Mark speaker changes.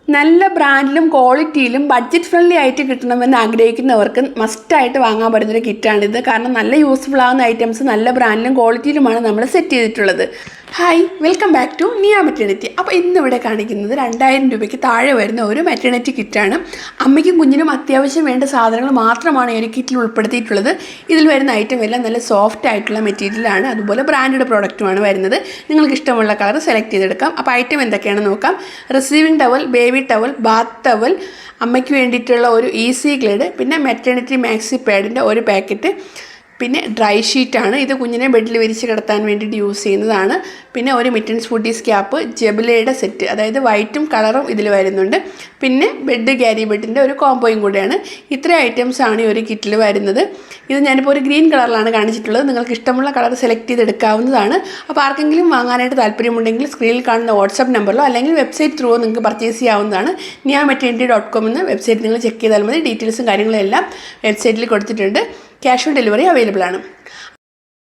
Speaker 1: നല്ല ബ്രാൻഡിലും ക്വാളിറ്റിയിലും budget friendly ആയിട്ട് കിട്ടണമെന്ന് ആഗ്രഹിക്കുന്നവർക്ക് മസ്റ്റായിട്ട് വാങ്ങാൻ പറ്റുന്നൊരു കിറ്റാണിത്. കാരണം നല്ല യൂസ്ഫുൾ ആവുന്ന ഐറ്റംസ് നല്ല ബ്രാൻഡിലും ക്വാളിറ്റിയിലുമാണ് നമ്മൾ സെറ്റ് ചെയ്തിട്ടുള്ളത്. ഹായ്, വെൽക്കം ബാക്ക് ടു നിയ മെറ്റേണിറ്റി. അപ്പോൾ ഇന്നിവിടെ കാണിക്കുന്നത് 2000 രൂപയ്ക്ക് താഴെ വരുന്ന ഒരു മെറ്റേണിറ്റി കിറ്റാണ്. അമ്മയ്ക്കും കുഞ്ഞിനും അത്യാവശ്യം വേണ്ട സാധനങ്ങൾ മാത്രമാണ് ഈ ഒരു കിറ്റിൽ ഉൾപ്പെടുത്തിയിട്ടുള്ളത്. ഇതിൽ വരുന്ന ഐറ്റം എല്ലാം നല്ല സോഫ്റ്റ് ആയിട്ടുള്ള മെറ്റീരിയലാണ്, അതുപോലെ ബ്രാൻഡഡ് പ്രോഡക്റ്റുമാണ് വരുന്നത്. നിങ്ങൾക്ക് ഇഷ്ടമുള്ള കളർ സെലക്ട് ചെയ്തെടുക്കാം. അപ്പോൾ ഐറ്റം എന്തൊക്കെയാണെന്ന് നോക്കാം. Receiving towel, baby towel, bath towel, അമ്മയ്ക്ക് വേണ്ടിയിട്ടുള്ള ഒരു ഈസി ഗ്ലേഡ്, പിന്നെ മെറ്റേണിറ്റി മാക്സി പാഡിൻ്റെ ഒരു പാക്കറ്റ്, പിന്നെ ഡ്രൈ ഷീറ്റാണ്. ഇത് കുഞ്ഞിനെ ബെഡിൽ വിരിച്ച് കിടത്താൻ വേണ്ടിയിട്ട് യൂസ് ചെയ്യുന്നതാണ്. പിന്നെ ഒരു മിറ്റൻസ് ഫുഡീസ് ക്യാപ്പ്, ജബിലയുടെ സെറ്റ്, അതായത് വൈറ്റും കളറും ഇതിൽ വരുന്നുണ്ട്. പിന്നെ ബെഡ് ക്യാരി ബെഡിൻ്റെ ഒരു കോംബോയും കൂടെയാണ്. ഇത്ര ഐറ്റംസ് ആണ് ഈ ഒരു കിറ്റിൽ വരുന്നത്. ഇത് ഞാനിപ്പോൾ ഒരു ഗ്രീൻ കളറിലാണ് കാണിച്ചിട്ടുള്ളത്. നിങ്ങൾക്ക് ഇഷ്ടമുള്ള കളർ സെലക്ട് ചെയ്തെടുക്കാവുന്നതാണ്. അപ്പോൾ ആർക്കെങ്കിലും വാങ്ങാനായിട്ട് താല്പര്യമുണ്ടെങ്കിൽ സ്ക്രീനിൽ കാണുന്ന വാട്സപ്പ് നമ്പറിലോ അല്ലെങ്കിൽ വെബ്സൈറ്റ് ത്രൂ നിങ്ങൾക്ക് പർച്ചേസ് ചെയ്യാവുന്നതാണ്. niyamaternity.com എന്ന വെബ്സൈറ്റ് നിങ്ങൾ ചെക്ക് ചെയ്താൽ മതി. ഡീറ്റെയിൽസും കാര്യങ്ങളും എല്ലാം വെബ്സൈറ്റിൽ കൊടുത്തിട്ടുണ്ട്. ക്യാഷ് ഓൺ ഡെലിവറി അവൈലബിൾ ആണ്.